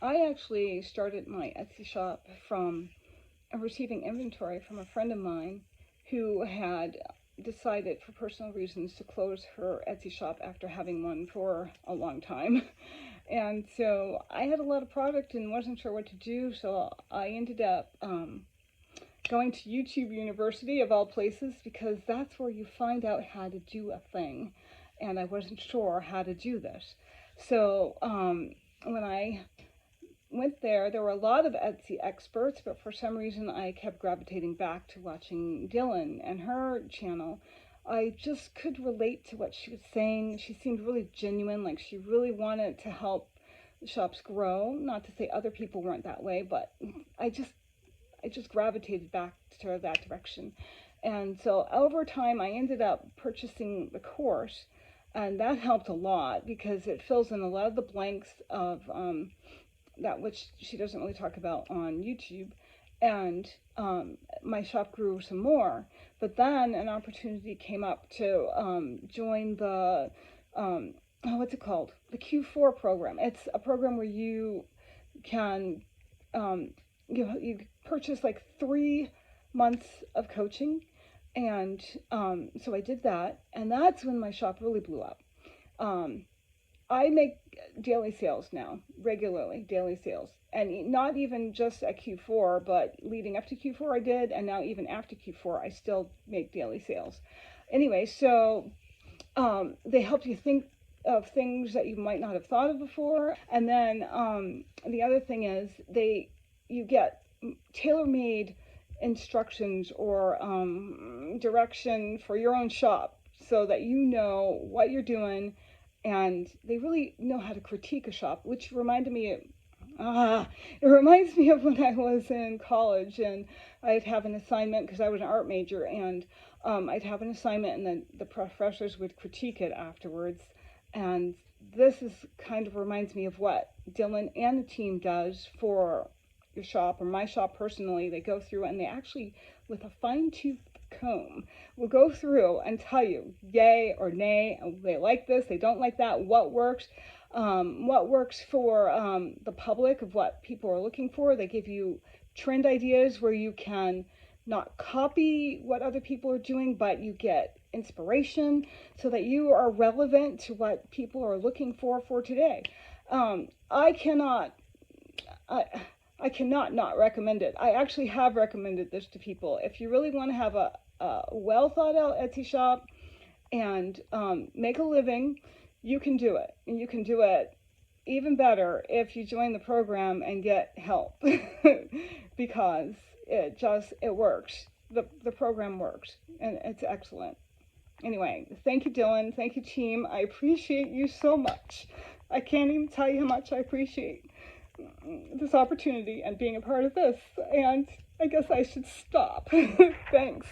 I actually started my Etsy shop from receiving inventory from a friend of mine who had decided for personal reasons to close her Etsy shop after having one for a long time. And so I had a lot of product and wasn't sure what to do, so I ended up going to YouTube University of all places because that's where you find out how to do a thing. And I wasn't sure how to do this. So when I went there, there were a lot of Etsy experts, but for some reason I kept gravitating back to watching Dylan and her channel. I just could relate to what she was saying. She seemed really genuine, like she really wanted to help the shops grow. Not to say other people weren't that way, but I just I just gravitated back to that direction. And so over time, I ended up purchasing the course, and that helped a lot because it fills in a lot of the blanks of that which she doesn't really talk about on YouTube. And my shop grew some more. But then an opportunity came up to join the, what's it called? The Q4 program. It's a program where you can you purchase like 3 months of coaching, and so I did that, and that's when my shop really blew up. I make daily sales now, regularly daily sales, and not even just at Q4, but leading up to Q4 I did, and now even after Q4 I still make daily sales. Anyway, so they help you think of things that you might not have thought of before, and then the other thing is you get tailor-made instructions or direction for your own shop so that you know what you're doing, and they really know how to critique a shop, which reminded me it reminds me of when I was in college and I'd have an assignment because I was an art major, and I'd have an assignment and then the professors would critique it afterwards. And this is kind of reminds me of what Dylan and the team does for your shop, or my shop personally. They go through and they actually, with a fine-tooth comb, will go through and tell you yay or nay, they like this, they don't like that, what works for the public of what people are looking for. They give you trend ideas where you can not copy what other people are doing, but you get inspiration so that you are relevant to what people are looking for today. I cannot not recommend it. I actually have recommended this to people. If you really want to have a well thought out Etsy shop and make a living, you can do it. And you can do it even better if you join the program and get help because it works. The program works, and it's excellent. Anyway, thank you, Dylan. Thank you, team. I appreciate you so much. I can't even tell you how much I appreciate this opportunity and being a part of this. And I guess I should stop. Thanks.